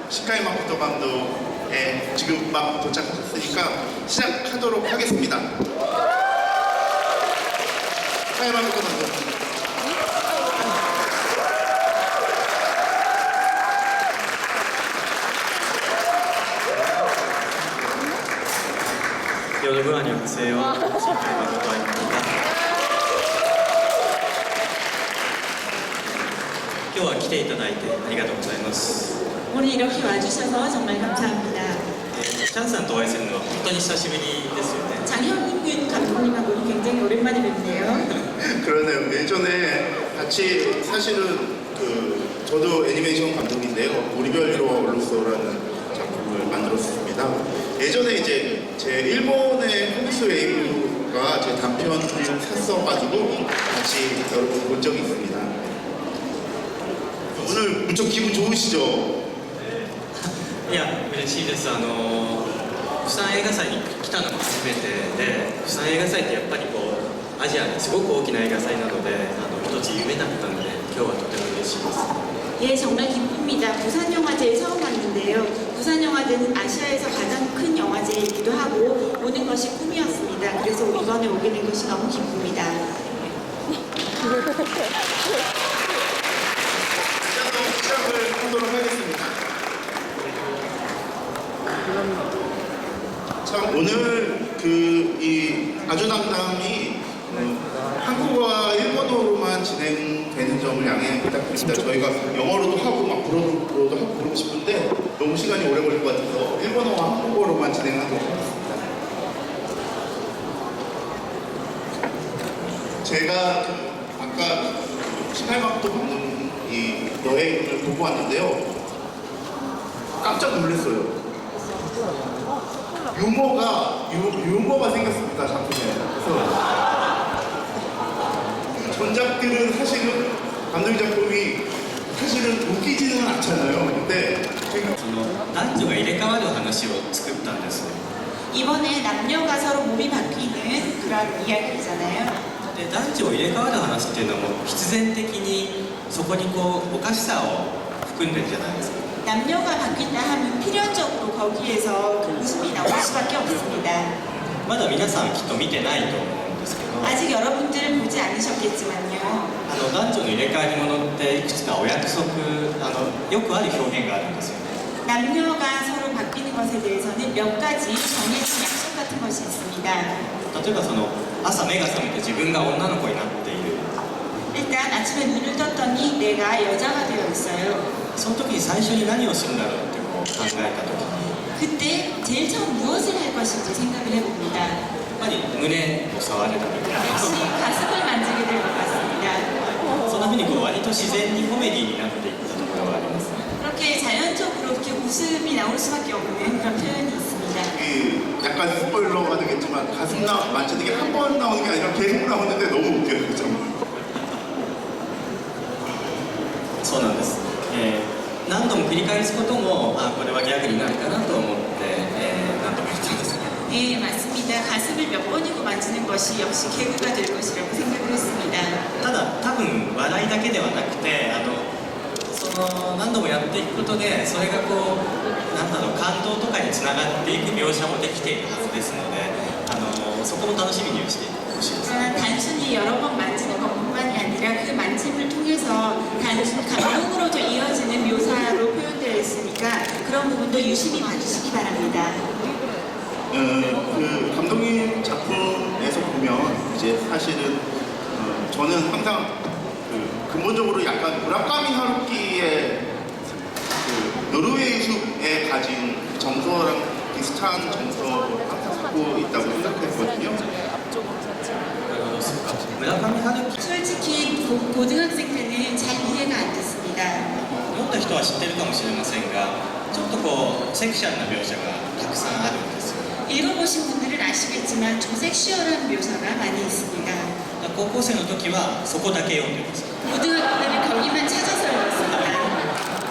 시카이 마코토 감독의 지금 막 도착하셨으니까 시작하도록 하겠습니다. 시카이 마코토 감독. ヨドブアニョクセヨシンカイマコトアイコタ今日は来ていただいてありがとうございます。 오늘 이렇게 와주셔서 정말 감사합니다. チャンさんとお会いするのは本当に久しぶりですよね。 장현민 감독님하고 굉장히 오랜만에 뵙네요. 그러네요. 예전에 같이 사실은 저도 애니메이션 감독인데요. 우리별 1호로서라는 작품을 만들었습니다. 예전에 이제 제 일본의 홈스 웨이브가 제 단편을 샀어가지고 같이 여러분 본 적이 있습니다. 오늘 무척 기분 좋으시죠? いや嬉しいです。釜山映画祭に来たのも初めてで、釜山映画祭ってやっぱりこうアジアですごく大きな映画祭なので一つ夢だったので今日はとても嬉しいです。 예, 정말 기쁩니다. 부산영화제에 처음 왔는데요. 부산영화제는 아시아에서 가장 큰 영화제이기도 하고 오는 것이 꿈이었습니다. 그래서 이번에 오게 된 것이 너무 기쁩니다. 시작을 하도록 하겠습니다. 참 오늘 이 아주당당이 한국어와 일본어로만 진행되는 점을 양해 부탁드립니다. 저희가 영어로도 하고 막 불어로도 하고 그러고 싶은데 너무 시간이 오래 걸릴 것 같아서 일본어와 한국어로만 진행하도록 하겠습니다. 제가 아까 시카이마코토 감독 이 너의 이름을 보고 왔는데요. 깜짝 놀랐어요. 유머가 생겼습니다, 작품에. 그래서 전작들은 사실은 감독 작품이 사실은 웃기지는 않잖아요. 근데 지금 男女が入れ替わる話を作ったんです。 이번에 남녀가 서로 몸이 바뀌는 그런 이야기잖아요. で男女を入れ替わる話っていうのも必然的にそこにこうおかしさを含んでるじゃないですか。 남녀가 바뀐다 하면 필연적으로 거기에서 그 웃음이 나올 수밖에 없습니다. まだ皆さんきっと見てないと思うんですけど、 아직 여러분들은 보지 않으셨겠지만요. 男女の入れ替わりものっていくつかお約束よくある表現があるんですよね。 남녀가 서로 바뀌는 것에 대해서는 몇 가지 정해진 약속 같은 것이 있습니다. 例えば朝目が覚めて自分が女の子になっている。 일단 아침에 눈을 떴더니 내가 여자가 되어 있어요. その時に最初に何をするんだろうってこう考えた時に 그때 제일 처음 무엇을 할 것인지 생각을 해봅니다. やっぱり胸を触れたりとか 역시 가슴을 만지게 될 것 같습니다. そんなふうにこう割と自然にコメディになっていったところがあります。 그렇게 자연적으로 이렇게 웃음이 나올 수밖에 없는 그런 표현이 있습니다. 약간 스포일러가 되겠지만 가슴 만지는 게 한 번 나오는 게 아니라 계속 나오는데 너무 웃겨요. 그죠? そうなんです。何度も繰り返すこともこれはギャグになるかなと思って何度も言ったんですね。 예, 맞습니다. 가슴을 몇 번이고 만지는 것이 역시 개그가 될 것이라고 생각을 했습니다. ただ多分笑いだけではなくて何度もやっていくことでそれがこうなんだろう感動とかにつながっていく描写もできているはずですのでそこも楽しみにしてほしいです。 단순히 여러 번 만지는 것뿐만이 아니라 그 만짐을 통해서 단순 감동으로 이어지는 묘사로 표현되어 있으니까 그런 부분도 유심히 봐주시기 바랍니다. 그 감독님 작품에서 보면 이제 사실은 저는 항상 근본적으로 약간 무라카미 하루키의 노르웨이 숲에 가진 정서랑 비슷한 정서를 항상 갖고 있다고 생각했거든요. 솔직히 고등학생 때는 잘 이해가 안 됐습니다. 持った人は知ってるかもしれませんがちょっとこうセクシャルな描写がたくさんあるんですよ。 읽어보신 분들은 아시겠지만 좀 섹슈얼한 묘사가 많이 있습니다. 高校生の時はそこだけ読んでます。 고등학교 때는 거기만 찾아서 읽었습니다.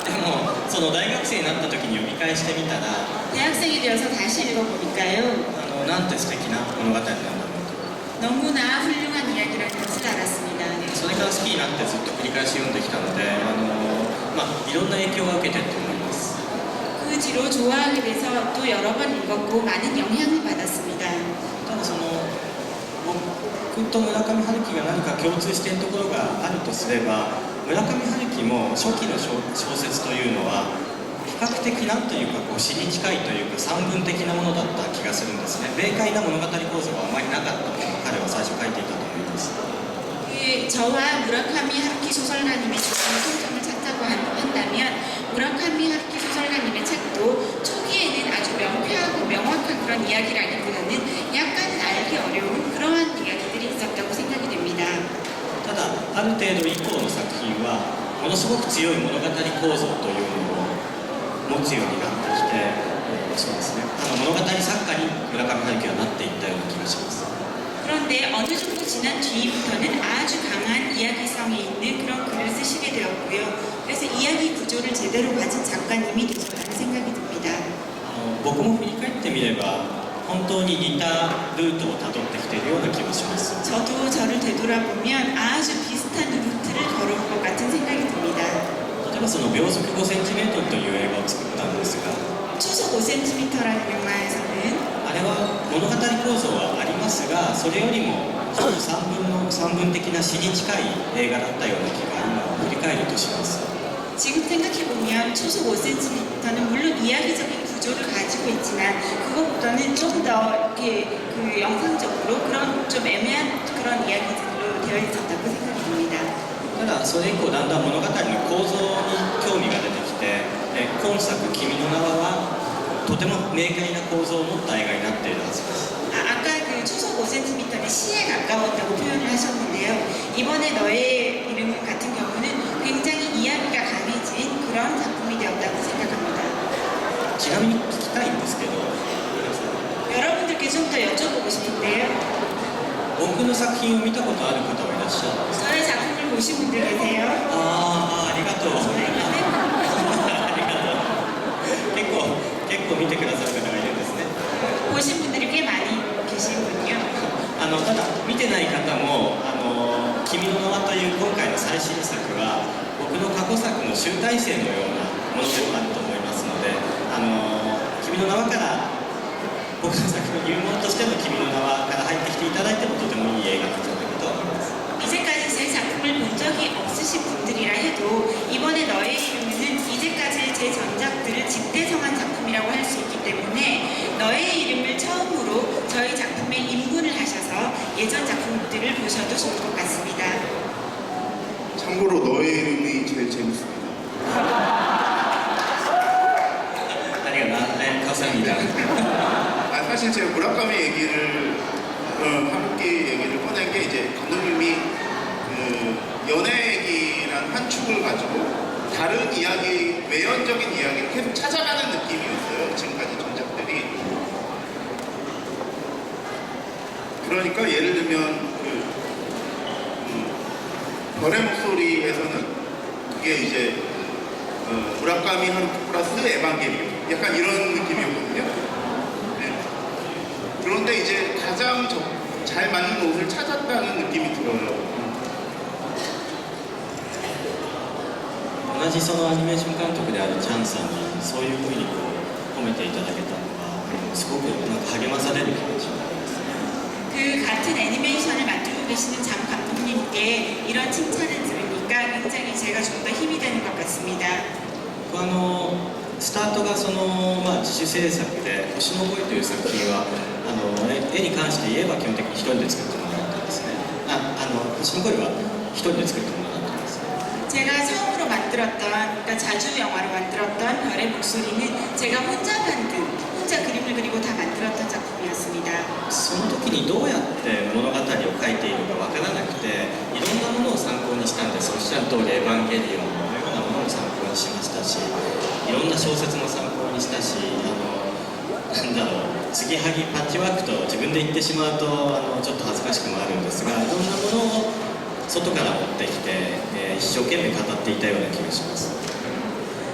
でも大学生になった時に読み返してみたら 대학생이 되어서 다시 읽어보니까요. なんて素敵な物語なんだろう 너무나 훌륭한 이야기라는 것을 알았습니다. それから好きになってずっと繰り返し読んできたのでいろんな影響を受けてると思います。 뒤로 좋아하게 돼서 또 여러 번 읽었고 많은 영향을 받았습니다. ただその僕と村上春樹が何か共通しているところがあるとすれば、村上春樹も初期の小説というのは比較的なんというか詩に近いというか散文的なものだった気がするんですね。明快な物語構造があまりなかったものを彼は最初書いていたと思います。 저와 무라카미 하루키 소설가님의 공통점을 찾자고 한다면 무라카미 하루키 소설가님의 책도 초기에는 아주 명쾌하고 명확한 그런 이야기라기보다는 약간은 알기 어려운 그러한 이야기들이 있었다고 생각이 됩니다. ただある程度以降の作品はものすごく強い物語構造というのを持つようになってきて、そうですね、物語作家に村上春樹はなっていったような気がします。 그런데 어느 정도 지난 뒤부터는 아주 강한 이야기성이 있는 그런 글을 쓰시게 되었고요. 그래서 이야기 구조를 제대로 가진 작가님이 되셨다는 생각이 듭니다. 僕も振り返ってみれば本当に似たルートをたどってきているような気がします。 저도 저를 되돌아보면 아주 비슷한 루트를 걸어온 것 같은 생각이 듭니다. 例えばその秒速 5cm という映画を作ったんですが、 초속 5cm라는 영화에서는 あれは物語構造はありますが、それよりも散文的な詩に近い映画だったような気が今振り返るとします。 지금 생각해보면 초속 5cm는 물론 이야기적인 구조를 가지고 있지만 그것보다는 좀 더 이렇게 그 영상적으로 그런 좀 애매한 그런 이야기들로 되어 있었다고 생각이 듭니다. ただそれ以降だんだん物語の構造に興味が出てきて、今作「君の名は」とても明快な構造を持った映画になっているはずです。 아까 그 초속 5cm는 시에 가까웠다고 표현을 하셨는데요. 이번에 너의 이름 같은 경우는 굉장히 이야기가 강해진 그런 작품이 되었다고 생각합니다. ちなみに聞きたいんですけど、 여러분들께 좀 더 여쭤보고 싶은데요. 僕の作品を見たことある方はいらっしゃるんですか？ 저의 작품을 보신 분들 계세요? ありがとう。ありがとう。結構見てくださる方がいるんですね。 보신 분들이 꽤 많이 계시군요. ただ見てない方も「君の名は」という今回の最新作は僕の過去作の集大成のようなものでもあると思いますので、君の名はから僕の作品入門としての君の名はから入ってきていただいてもとてもいい映画なんじゃないかと思います。 이제까지 제 작품을 본 적이 없으신 분들이라 해도 이번에 너의 이름은 이제까지 제 전작들을 집대성한 작품이라고 할 수 있기 때문에 너의 이름을 처음으로 저희 작품에 인분을 하셔서 예전 작품들을 보셔도 좋을 것 같습니다. 참고로 너의 이름이 제일 재밌습니다. ありがとう。감사합니다. 사실 제가 무라카미 얘기를 하루키 얘기를 꺼낸 게 이제 감독님이 그 연애 얘기란 한 축을 가지고 다른 이야기, 외연적인 이야기를 계속 찾아가는 느낌이었어요. 지금까지 전작들이. 그러니까 예를 들면 별의 목소리에서는 그게 이제 무라카미 하루키 플러스 에반게리온 약간 이런 느낌이었거든요. 네. 그런데 이제 가장 잘 맞는 옷을 찾았다는 느낌이 들어요. 同じそのアニメーション監督であるチャンさんにそういうふうに褒めていただけたのはすごくなんか励まされる気持ちになります。 그 같은 애니메이션을 만들고 계시는 장 감독님께 이런 칭찬을 들으니까 굉장히 제가 좀 더 힘이 되는 것 같습니다. スタートが自主制作で「星の声」という作品は絵に関して言えば基本的に一人で作ったものだったんですね。星の声は一人で作ったものだったんです。 제가 처음으로 만들었던, 그러니까 자주 영화로 만들었던 별의 목소리는 제가 혼자 그림을 그리고 다 만들었던 작품이었습니다. その時にどうやって物語を書いているかわからなくていろんなものを参考にしたんです。おっしゃる通り「エヴァンゲリオン」のようなものも参考にしましたし、いろんな小説も参考にしたし、継ぎはぎパッチワークと自分で言ってしまうとちょっと恥ずかしくもあるんですが、いろんなものを外から持ってきて、一生懸命語っていたような気がします。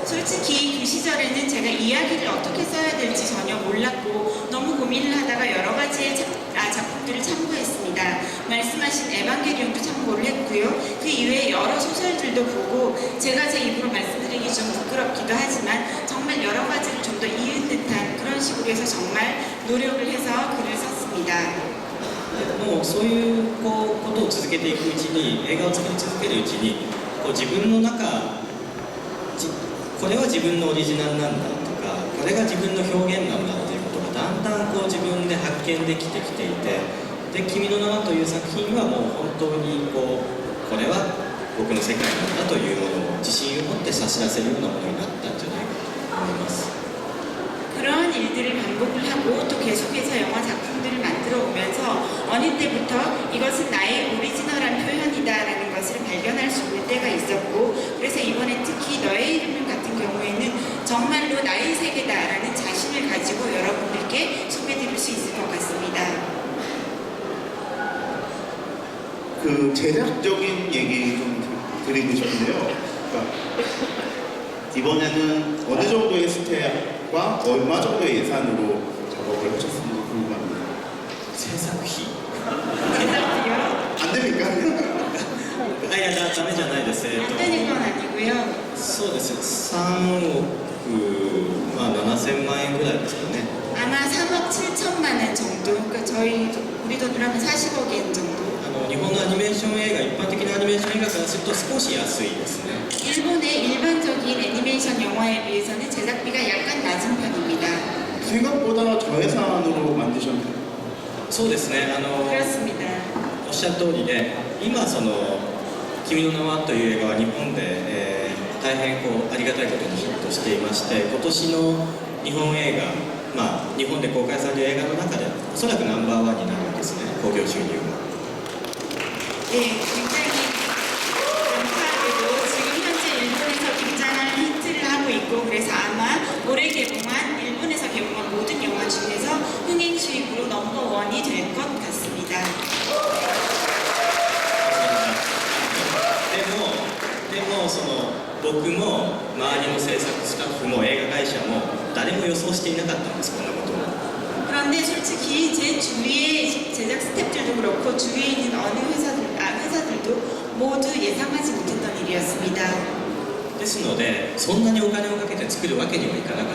솔직히 그 시절에는 제가 이야기를 어떻게 써야 될지 전혀 몰랐고 너무 고민을 하다가 여러 가지의 작품들을 참고했습니다. 말씀하신 에반게리온도 참고를 했고요. 그 이외에 여러 소설들도 보고 제가 제 입으로 말씀드리기 좀 부끄럽기도 하지만 정말 여러 가지를 좀 더 속에서 정말 노력을 해서 글을 썼습니다. もうそういうことを続けていくうちに、映画を作り続けるうちに自分の中、これは自分のオリジナルなんだとか、これが自分の表現なんだっていうことがだんだん自分で発見できてきていて、で「君の名は」という作品はもう本当にこれは僕の世界なんだというものを自信を持って差し出せるようなものになったんじゃないかと思います。 그러한 일들을 반복을 하고 또 계속해서 영화 작품들을 만들어 오면서 어느 때부터 이것은 나의 오리지널한 표현이다라는 것을 발견할 수 있는 때가 있었고, 그래서 이번에 특히 너의 이름 같은 경우에는 정말로 나의 세계다라는 자신을 가지고 여러분들께 소개드릴 수 있을 것 같습니다. 그 제작적인 얘기 좀 드리고 싶은데요. 그러니까 이번에는 어느 정도의 스텝과 얼마 정도의 예산으로 작업을 하셨는지 궁금합니다. 制作費 제작비요? 안 됩니까? いやダメじゃないです。 안 되는 건 아니고요. そうです3億、7000万円ぐらいですかね。 아마 3억 7천만 원 정도, 그러니까 우리 돈으로 하면 40억엔 정도. 日本のアニメーション映画、一般的なアニメーション映画からすると少し安いですね。 일본의 일반적인 애니메이션 영화에 비해서는 제작비가 약간 낮은 편입니다. 생각보다 저예산으로 만드셨나요? そうですね。 그렇습니다. おっしゃる通りで、今君の名はという映画は日本で、大変ありがたいことにヒットしていまして、今年の日本映画、日本で公開される映画の中でおそらくナンバーワンになるんですね、興行収入が。 네, 굉장히 감사하게도 지금 현재 일본에서 굉장한 히트를 하고 있고, 그래서 아마 올해 개봉한 일본에서 개봉한 모든 영화 중에서 흥행 수익으로 넘버원이 될 것 같습니다. でも僕も周りの制作スタッフも映画会社も誰も予想していなかったんです、こんなことを。 그런데 솔직히 제 주위의 제작 스태프들도 그렇고 주위에 있는 어느 회사들도 모두 예상하지 못했던 일이었습니다. ですので、そんなにお金をかけて作るわけにはいかなかっ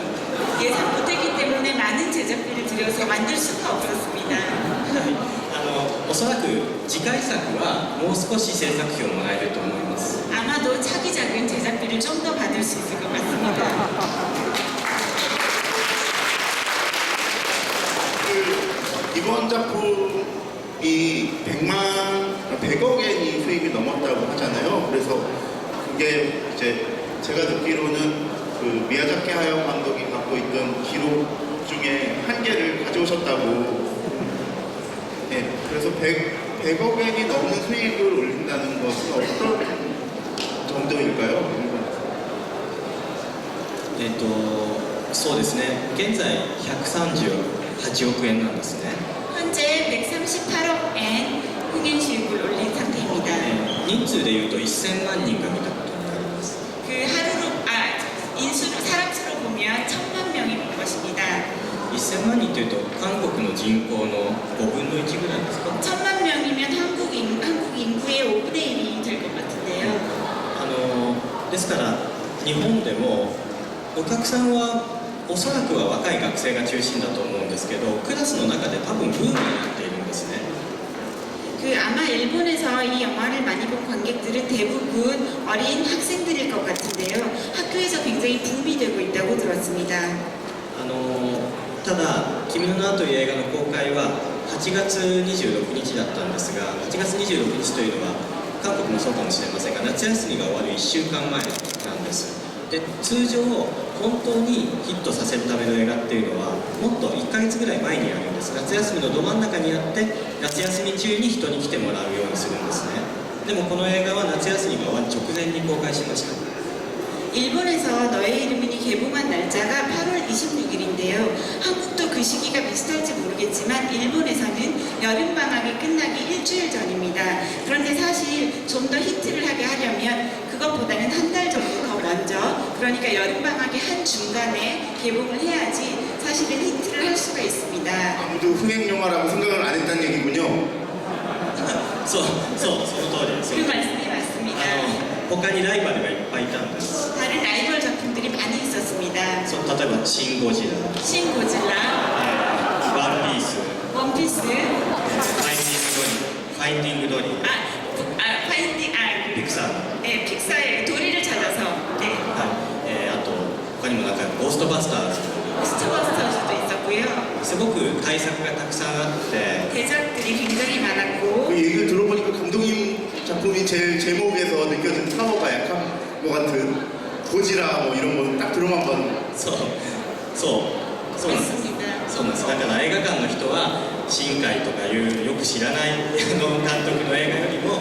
た。 예상 못했기 때문에 많은 제작비를 들여서 만들 수가 없었습니다. おそらく次回作はもう少し制作費をもらえると思います。 아마도 차기작은 제작비를 좀 더 받을 수 있을 것 같습니다. 이번 작품이 100억엔이 수입이 넘었다고 하잖아요. 그래서 그게 이제 제가 듣기로는 그 미야자키 하야오 감독이 갖고 있던 기록 중에 한 개를 가져오셨다고. 네, 그래서 100억엔이 넘는 수익을 올린다는 것은 어떤 정도일까요? そうですね、現在138億円なんですね。 현재 138억엔 흥행 수익을 올린 상태입니다. 人数でいうと1000万人が見たことになります。 인수로 사람 수로 보면 1000만 명이 본 것입니다. 1000万人というと韓国の人口の5分の1ぐらいですか。 1000만 명이면 한국 인구의 5분의 1이 될 것 같은데요. ですから日本でもお客さんはおそらくは若い学生が中心だと思うんですけど、クラスの中で多分ブームになっているんですね。 아마 일본에서 이 영화를 많이 본 관객들은 대부분 어린 학생들일 것 같은데요. 학교에서 굉장히 붐이 되고 있다고 들었습니다. ただ「君の名は」という映画の公開は8月26日だったんですが、8月26日というのは韓国もそうかもしれませんが、夏休みが終わる1週間前なんです。で、通常本当にヒットさせるための映画っていうのはもっと1ヶ月ぐらい前にやるんです。夏休みのど真ん中にやって、夏休み中に人に来てもらうようにするんですね。でもこの映画は夏休みが終わる直前に公開しました。 일본에서 너의 이름이 개봉한 날짜가 8월 26일인데요. 한국도 그 시기가 비슷할지 모르겠지만 일본에서는 여름방학이 끝나기 일주일 전입니다. 그런데 사실 좀 더 히트를 하게 하려면 그것보다는 한 달 정도 더 먼저, 그러니까 여름방학의 한 중간에 개봉을 해야지 사실은 히트를 할 수가 있습니다. 아무도 흥행 영화라고 생각을 안 했다는 얘기군요. その通りです。 그 말씀이 맞습니다. 他にライバルがいっぱいいたんです。 다른 라이벌 작품들이 많이 있었습니다. 例えば「シン・ゴジラ」 신 고질라, ごく対策がたくさんあって 대작들이 굉장히 많았고 그 얘기를 들어보니까 감독님 작품이 제일 제목에서 느껴지는 파워가 약한 것 같은 고지라 뭐 이런 거 딱 들으면 한번 そうなんです 맞습니다. そうなんです。だから映画館の人は新海とかいうよく知らない監督の映画よりも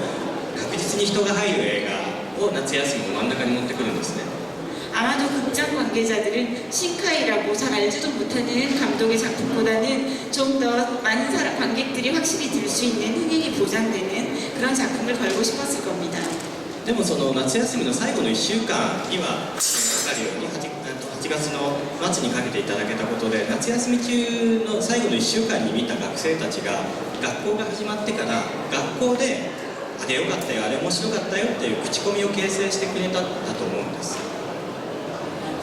確実に人が入る映画を夏休みの真ん中に持ってくるんですね。 아마도 극장 관계자들은 신카이라고 잘 알지도 못하는 감독의 작품보다는 좀 더 많은 사람 관객들이 확실히 들 수 있는 흥행이 보장되는 그런 작품을 걸고 싶었을 겁니다. でもその夏休みの最後の1週間には分かるように 8月の末にかけていただけたことで夏休み中の最後の1週間に見た学生たちが学校が始まってから学校であれ良かったよあれ面白かったよっていう口コミを形成してくれたんだと思うんです。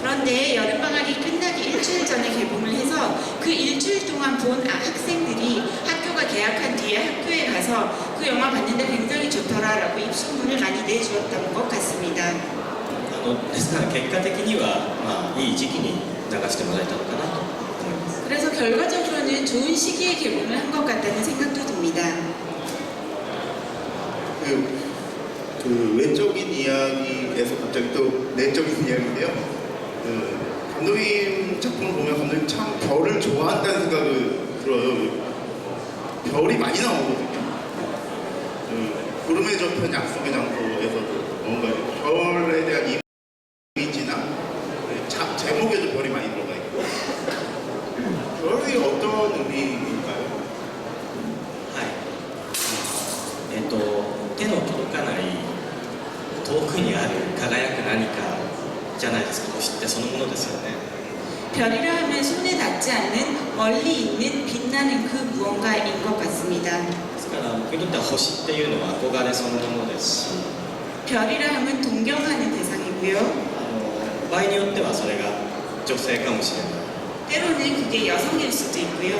그런데 여름방학이 끝나기 일주일 전에 개봉을 해서 그 일주일 동안 본 학생들이 학교가 개학한 뒤에 학교에 가서 그 영화 봤는데 굉장히 좋더라라고 입소문을 많이 내주었던 것 같습니다. ですから結果的には、まあ、いい時期に流してもらえたのかなと思います。 그래서 결과적으로는 좋은 시기에 개봉을 한 것 같다는 생각도 듭니다. 그 외적인 이야기에서 갑자기 또 내적인 이야기인데요. 그 감독님 작품을 보면 감독님 참 별을 좋아한다는 생각을 들어요. 별이 많이 나오거든요. 그 구름의 저편 약속의 장소에서도 뭔가 별에 대한 이미지나 제목에도 별이 많이 들어가 있고 별이 어떤 의미일까요? はい。手の届かない遠くにある輝く何かじゃないですか。星ってそのものですよね。 별이라 하면 손에 닿지 않는 멀리 있는 빛나는 그 무언가인 것 같습니다. ですから僕にとっては星っていうのは憧れそのものですし、 별이라 하면 동경하는 대상이고요. 場合によってはそれが女性かもしれない。 때로는 그게 여성일 수도 있고요.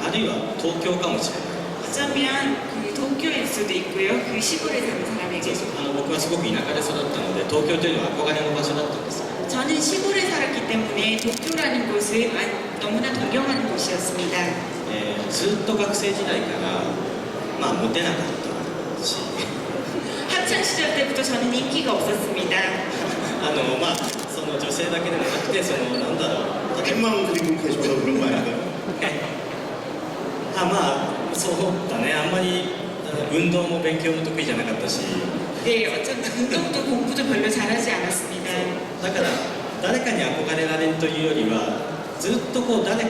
あるいは東京かもしれない。 어쩌면 그 도쿄일 수도 있고요. 그 시골에 사는 そう 사람에게. そう僕はすごく田舎で育ったので東京というのは憧れの場所だったんです。 저는 시골에 살았기 때문에 도쿄라는 곳을 너무나 동경하는 곳이었습니다. ずっと学生時代からまあモテなかったし 학창 시절 때부터 저는 인기가 없었습니다. まあその女性だけでもなくてそのなんだろう 사진만 그리고 계셔서 그런 거 아닌가요? まあそうだねあんまり運動も勉強も得意じゃなかったし 네, 어쩐 운동도 공부도 별로 잘하지 않았습니다. だから誰かに憧れられるというよりはずっとこう何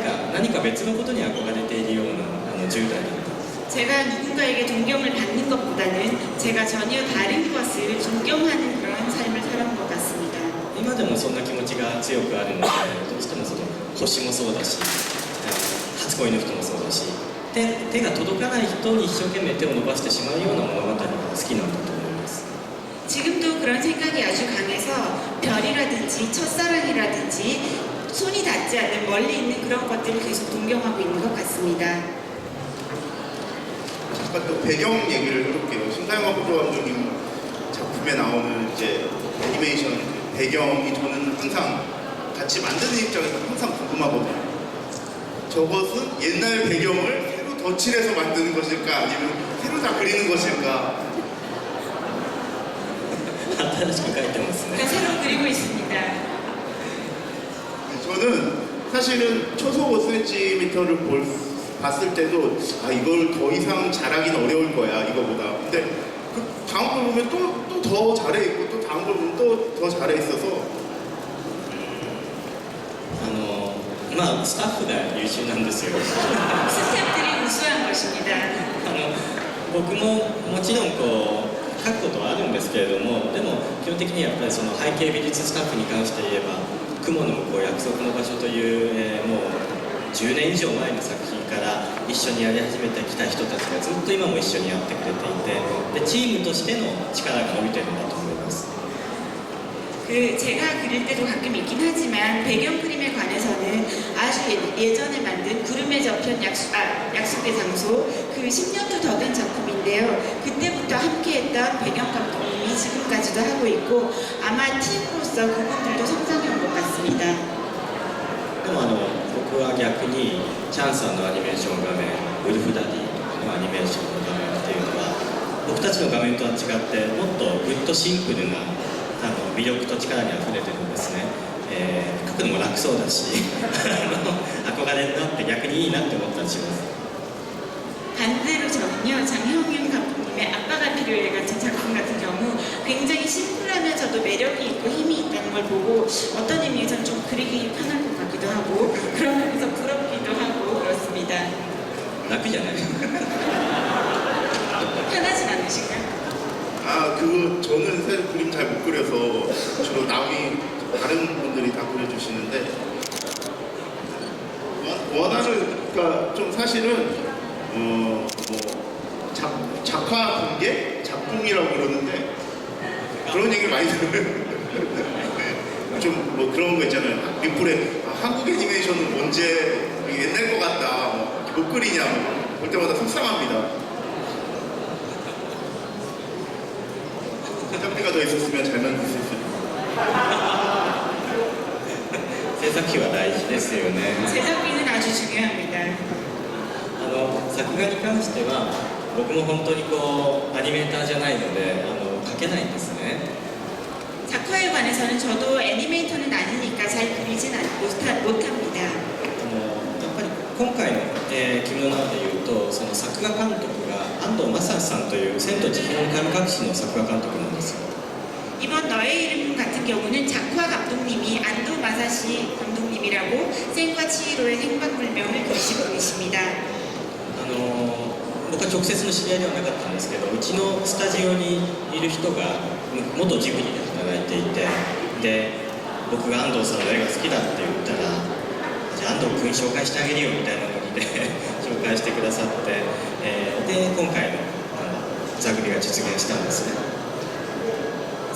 か別のことに憧れているような10代だった。 제가 누군가에게 동경을 받는 것보다는 제가 전혀 다른 것을 존경하는 그런 삶을 살아온 것 같습니다. 今でもそんな気持ちが強くあるのでどうしてもその星もそうだし初恋の人もそうだし手が届かない人に一生懸命手を伸ばしてしまうような物語が好きなんだと思います。 지금도 그런 생각이 아주 강해서 별이라든지 첫사랑이라든지 손이 닿지 않는 멀리 있는 그런 것들을 계속 동경하고 있는 것 같습니다. 잠깐 또 배경 얘기를 해볼게요. 신가영화 보조 감독님 작품에 나오는 이제 애니메이션 그 배경이 저는 항상 같이 만드는 입장에서 항상 궁금하거든요. 저것은 옛날 배경을 새로 덧칠해서 만드는 것일까 아니면 새로 다 그리는 것일까? 新しく書いてますね。 새로 그리고 있습니다. 저는 사실은 초속 5cm를 봤을 때도 아 이걸 더 이상 잘하긴 어려울 거야 이거보다. 근데 그 다음 걸 보면 또 더 잘해 있고 또 다음 걸 보면 또 더 잘해 있어서 まあスタッフが優秀なんですよ。 스태프들이 우수한 것입니다. 僕ももちろんこう書くことはあるんですけれどもでも基本的にやっぱりその背景美術スタッフに関して言えば「雲の向こう約束の場所」という、もう10年以上前の作品から一緒にやり始めてきた人たちがずっと今も一緒にやってくれていてでチームとしての力が伸びてるんだと思います。 그 제가 그릴 때도 가끔 있긴 하지만 배경 그림에 관해서는 아주 예전에 만든 구름의 저편 약속의 장소 그 10년도 더 된 작품인데요. 그때부터 함께했던 배경 감독님이 지금까지도 하고 있고 아마 팀으로서 그분들도 성장해 온 것 같습니다. でも僕は逆にチャンさんのアニメーション画面ウルフダディのアニメーションの画面っていうのは僕たちの画面とは違ってもっとぐっとシンプルな魅力と力にあふれてるんですね、描くのも楽そうだし憧れるなって逆にいいなって思ったりします。 반대로 저는요, 장형윤 감독님의 아빠가 필요해 같은 작품 같은 경우 굉장히 심플하면서도 매력이 있고 힘이 있다는 걸 보고 어떤 의미에서는 좀 그리기 편할 것 같기도 하고 그러면서 부럽기도 하고 그렇습니다. 楽じゃない편하진 않으신가요? 아, 그거 저는 사실 그림 잘 못 그려서 주로 남이 다른 분들이 다 그려주시는데 원하는 그러니까 좀 사실은 뭐 작화 공개 작품이라고 그러는데 그런 얘기를 많이 들으면 좀 뭐 그런 거 있잖아요. 리플에 한국 애니메이션은 언제 옛날 것 같다 못 그리냐 볼 때마다 속상합니다. 장비가 더 있었으면 잘 만들 수 있을 텐데. 制作費は大事ですよね。 제작비는 아주 중요합니다. 作画に関しては僕も本当にアニメーターじゃないので描けないんですね。 작화에 관해서는 저도 애니메이터는 아니니까 잘 그리진 못합니다. やっぱり今回の「君の名は」でいうとその作画監督が安藤正史さんという「千と千尋の神隠し」の作画監督なんですよ。 이번 너의 이름 같은 경우는 작화 감독님이 안도 마사시 감독님이라고 센과 치히로의 생방불명을 그리신 분이십니다. 僕は直接の知り合いではなかったんですけどうちのスタジオにいる人が元ジブリで働いていてで僕が安藤さんの絵が好きだって言ったらじゃあ安藤君紹介してあげるよみたいなノリで紹介してくださって、で今回の座組が実現したんですね。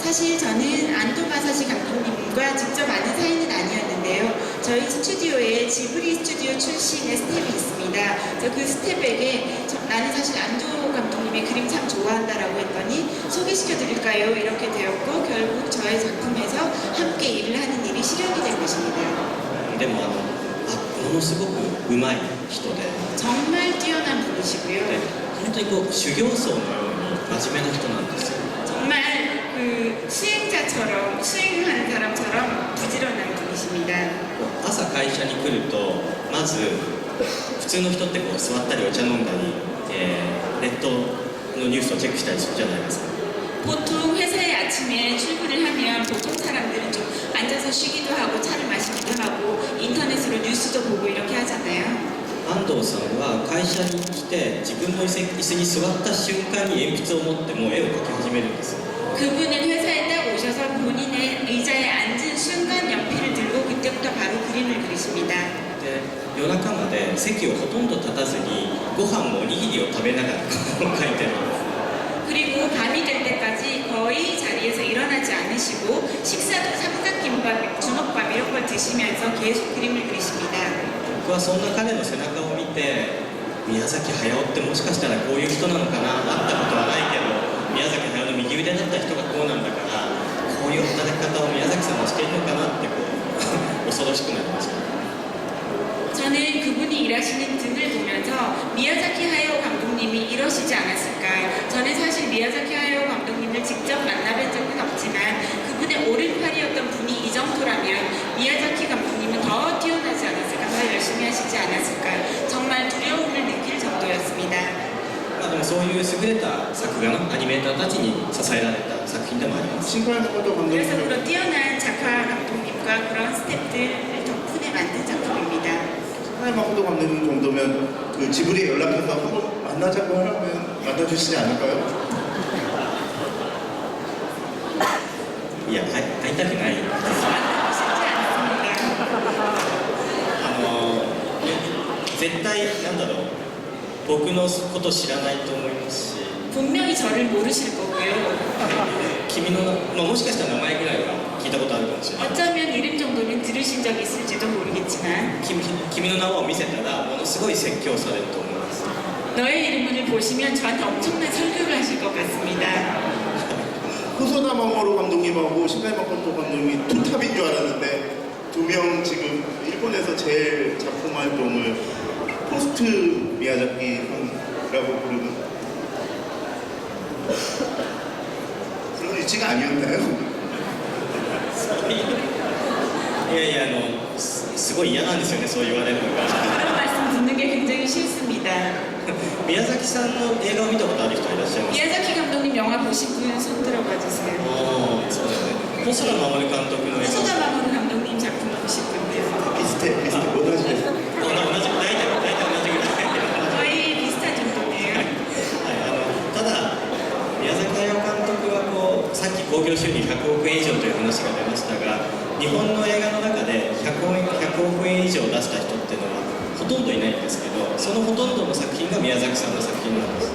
사실 저는 안도 마사시 감독님과 직접 아는 사이는 아니었는데요. 저희 스튜디오에 지브리 스튜디오 출신의 스텝이 있습니다. 그래서 그 스텝에게 나는 사실 안도 감독님의 그림 참 좋아한다라고 했더니 소개시켜드릴까요? 이렇게 되었고 결국 저의 작품에서 함께 일을 하는 일이 실현이 된 것입니다. でもものすごく上手い人で 정말 뛰어난 분이시고요. 本当に修行僧のように真面目な人なんですよ。 정말 그 수행자처럼 수행하는 사람처럼 부지런한 분이십니다. 朝会社に来るとまず普通の人って座ったりお茶飲んだり、ネットのニュースをチェックしたりするじゃないですか。 보통 회사에 아침에 출근을 하면 보통 사람들은 좀 앉아서 쉬기도 하고 차를 마시기도 하고 인터넷으로 뉴스도 보고 이렇게 하잖아요. 安藤さんは会社に来て自分の椅子に座った瞬間に鉛筆を持ってもう絵を描き始めるんですよ。 그분은 회사에 딱 오셔서 본인의 의자에 앉은 순간 연필을 들고 그때부터 바로 그림을 그리십니다. で夜中まで席をほとんど立たずにご飯もおにぎりを食べながら描いてるんです。 그리고 밤이 될 때까지 거의 자리에서 일어나지 않으시고 식사도 삼각김밥, 주먹밥 이런 걸 드시면서 계속 그림을 그리십니다. 僕はそんな彼の背中を見て宮崎駿ってもしかしたらこういう人なのかな会ったことはないけど宮崎駿の右腕だった人がこうなんだからこういう働き方を宮崎さんはしているのかなって恐ろしくなりました。 저는 그분이 일하시는 등을 보면서 미야자키 하야오 감독님이 이러시지 않았을까. 저는 사실 미야자키 하야오 감독님을 직접 만나뵌 적은 없지만 그분의 오른팔이었던 분이 이 정도라면 미야자키 감독님은 더 뛰어나지 않았을까, 더 열심히 하시지 않았을까. 정말 두려움을 느낄 정도였습니다. でもそういう優れた作画のアニメーターたちに支えられた作品でもあります。 신카의 것도 그래서 감독님 그런 뛰어난 작화 감독님과 그런 스태프들 덕분에 만든 작품입니다. 신카의 것도 감독님 정도면 그 지브리에 연락해서 한번 만나자고 하면 만나주시지 않을까요? いや、会いたくない。 쉽지 않습니다. 絶対なんだろう僕のこと知らないと思いますし 분명히 저를 모르실 거고요. 君のもしかしたら名前ぐらいは聞いたことあるかもしれない。 어쩌면 이름 정도는 들으신 적이 있을지도 모르겠지만 君の名を見せたらものすごい説教されると思います。 너의 이름을 보시면 저한테 엄청난 설교를 하실 것 같습니다. 호소다 마모로 감독님하고 신카의 것도 감독님이 투탑인 줄 알았는데 두 두 명 지금 일본에서 제일 작품 활동을 포스트 미야자키라고 부르는 그런 위치가 아니었나요? いやいやすごい嫌なんですよね、そう言われるのが。 그런 말씀 듣는 게 굉장히 싫습니다. 宮崎さんの映画を見たことある人いらっしゃいますか？ 미야자키 감독님 영화 보신 분 손 들어봐 주세요. そうだよね。細田守監督の映画。 호소다 마모루 감독님 작품 보신 분들. 비슷해同じです。同じ、大体同じぐらい。 거의 비슷한 정도네요. ただ、宮崎駿監督はさっき興行収入100億円以上という話が出ましたが、日本の映画の中で100億円以上出した人っていうのはほとんどいないんですけど、そのほとんどの作品が宮崎さんの作品なんです。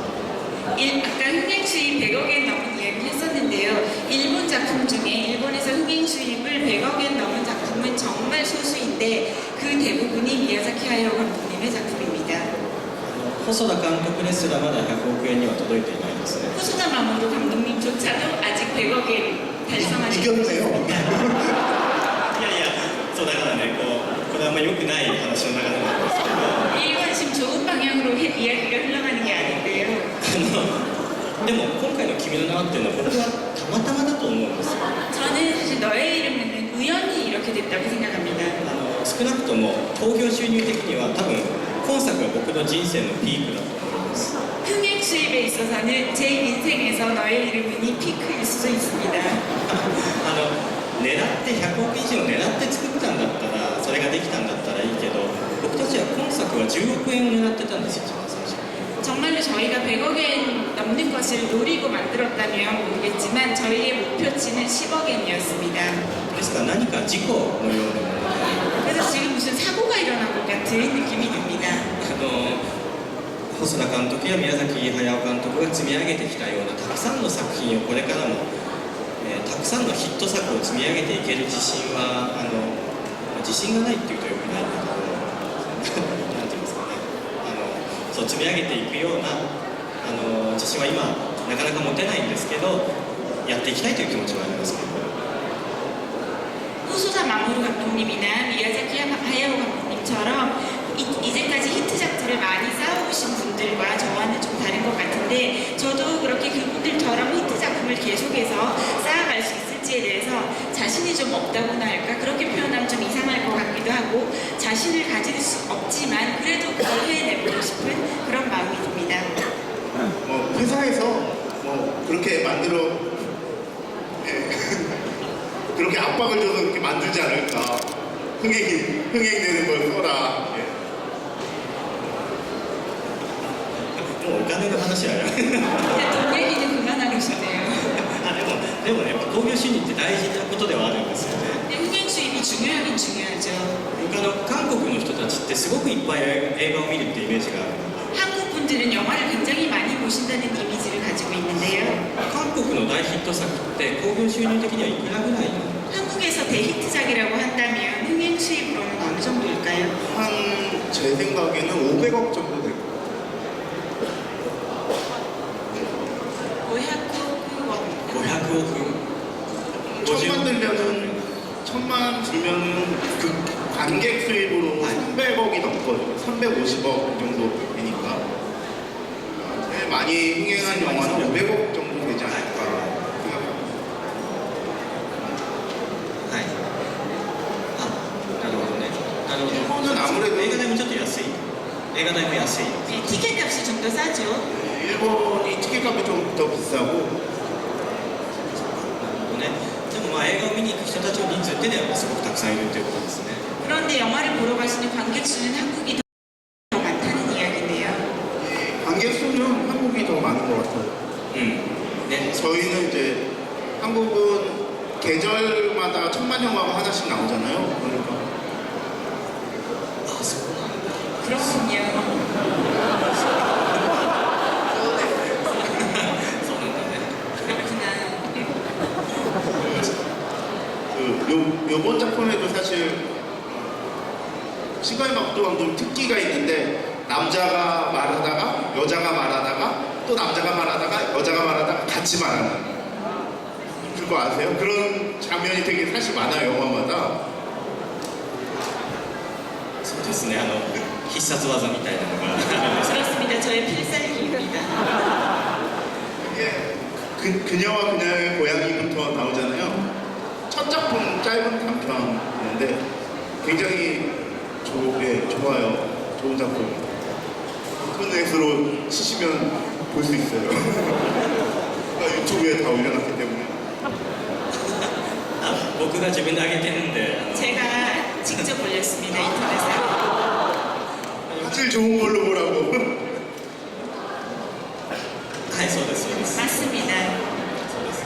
아까 흥행 수입 100억엔 넘은 이야기 했었는데요. 일본 작품 중에 일본에서 흥행 수입을 100억엔 넘은 작품은 정말 소수인데 그 대부분이 미야자키 하야오 감독님의 작품입니다. 細田監督ですらまだ100億円には届いていないんですね。 호소다 마모루 감독님조차도 아직 100억엔 달성하지 이겼네요. いやいや、そうだからね、これはあんまり良くない話の流れなんですけど、 이건 지금 좋은 방향으로 이야기가 흘러가는 게 아닌데요. でも今回の「君の名は」っていうのは僕はたまたまだと思うんですよ。 저는 사실 너의 이름은 우연히 이렇게 됐다고 생각합니다. 少なくとも興行収入的には多分今作が僕の人生のピークだと思います。 흥행 수입에 있어서는 제 인생에서 너의 이름은이 피크일 수도 있습니다. 狙って100億以上狙って作ったんだったら、それができたんだったらいいけど、僕たちは今作は10億円を狙ってたんですよ、一番最初。 정말로 저희가 100억엔 넘는 것을 노리고 만들었다면 모르겠지만 저희의 목표치는 10억엔이었습니다. ですから何か事故のようなもので、 그래서 지금 무슨 사고가 일어난 것 같은 느낌이 듭니다. 細田監督や宮崎駿監督が積み上げてきたようなたくさんの作品をこれからも、たくさんのヒット作を積み上げていける自信は自信がないっていうとよくないんだけどなんていうんですかね、そう積み上げていくような自信は今なかなか持てないんですけど、やっていきたいという気持ちはありますけど。 호소다 마모루 감독님이나 미야자키 하야오 감독님처럼 이제까지 히트작들을 많이 쌓아오신 분들과 저와는 좀 다른 것 같은데, 저도 그렇게 그분들처럼 히트작품을 계속해서 쌓아갈 수 있을지에 대해서 자신이 좀 없다고나 할까, 그렇게 표현하면 좀 이상할 것 같기도 하고, 자신을 가질 수 없지만 그래도 그걸 해내보고 싶은 그런 마음이 듭니다. 회사에서 그렇게 만들어 그렇게 압박을 줘서 그렇게 만들지 않을까. 흥행되는 걸 써라. もうお金の話はやめ근데 돈 얘기는 그만하고 싶네요. でもね、やっぱ興行収入って大事なことではあるんですよね。 근데 흥행 수입이 중요하긴 중요하죠. 僕韓国の人たちってすごくいっぱい映画を見るってイメージがある。 한국 분들은 영화를 굉장히 많이 보신다는 이미지를 가지고 있는데요. 韓国の大ヒット作って興行収入的にはいくらぐらいなの？ 한국에서 대히트작이라고 한다면 흥행 수입으로는 어느 정도일까요? 한 제 생각에는 500억 정도 될 것 같아요. 500億。 천만 들면은 천만 들면은 그 관객 수입으로 300억이 넘거든요. 350억 정도 되니까 제일 많이 흥행한 영화는 500억 정도 되지 않을까 생각합니다. はい。なるほどね。なるほど。 일본은 아무래도 映画代もちょっと安い。映画代も安い。 네, 티켓 값이 좀 더 싸죠. 일본이 티켓값이 좀 더 비싸고 ね、でも映画を見に行く人たちの人数っていうのはすごくたくさんいるということですね。 그런데 영화를 보러 가시는 관객 수는 한국이 더 많다는 이야기인데요. 관객 수는 한국이 더 많은 것 같아요. 네. 저희는 이제 한국은 계절마다 천만 영화가 하나씩 나오잖아요. 그러니까 아, そうなんだ。 그렇군요. そうなんだね。 그렇구나. 요번 작품에도 사실 시가의 막도감 좀 특기가 있는데, 남자가 말하다가 여자가 말하다가 또 남자가 말하다가 여자가 말하다가 같이 말하는, 그거 아세요? 그런 장면이 되게 사실 많아요, 영화마다. そうですね、必殺技みたいなのがあるんですけど 그렇습니다. 저의 필살기입니다. 이게 그녀와 그녀의 고양이부터 나오잖아요. 첫 작품 짧은 단편인데 굉장히 좋아요. 좋은 작품. 인터넷으로 치시면 볼 수 있어요. 유튜브에 다 올려놨기 때문에. 僕が自分で上げてるんで 제가 직접 올렸습니다. 인터넷에. 사실 좋은 걸로 보라고. はいそうですそうです 맞습니다. そうです、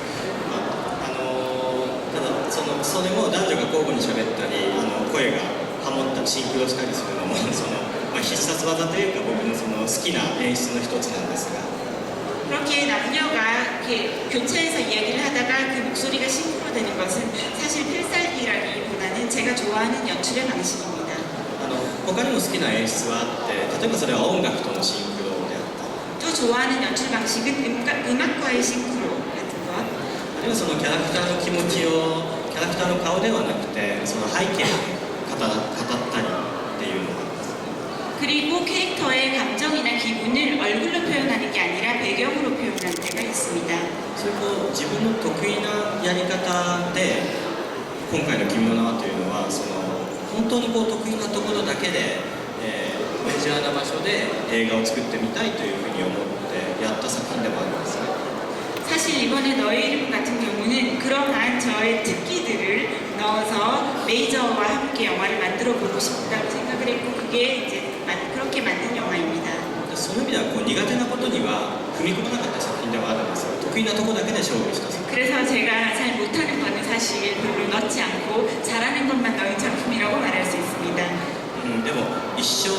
ただそれも男女が交互に喋ったり声がハモったりシンクロしたりするのも必殺技というか僕の好きな演出の一つなんですが 그렇게 남녀가 이렇게 교차해서 이야기를 하다가 그 목소리가 싱크로되는 것은 사실 필살기라기보다는 제가 좋아하는 연출의 방식입니다. 他にも好きな演出はあって例えばそれは音楽とのシンクロであったり 또 좋아하는 연출 방식은 음악과의 싱크로 같은 것. あるいはそのキャラクターの気持ちをキャラクターの顔ではなくてその背景で語ったりっていうのが 그리고 캐릭터의 감정이나 기분을 얼굴로 표현하는 게 아니라 배경으로 표현하는 때가 있습니다. それと自分の得意なやり方で今回の「君の名は」というのは本当に得意なところだけで、メジャーな場所で映画を作ってみたいというふうに思ってやった作品でもあるんですね 사실 이번에 너의 이름 같은 경우는 그러한 저의 특기들을 넣어서 메이저와 함께 영화를 만들어 보고 싶다고 생각을 했고 그게 이제 그렇게 만든 영화입니다. その意味では苦手なことには踏み込まなかった作品ではあるんですよ得意なところだけで勝負した作品 그래서 제가 잘 못하는 거는 사실 별로 넣지 않고 잘하는 것만 넣은 작품이라고 말할 수 있습니다. でも一生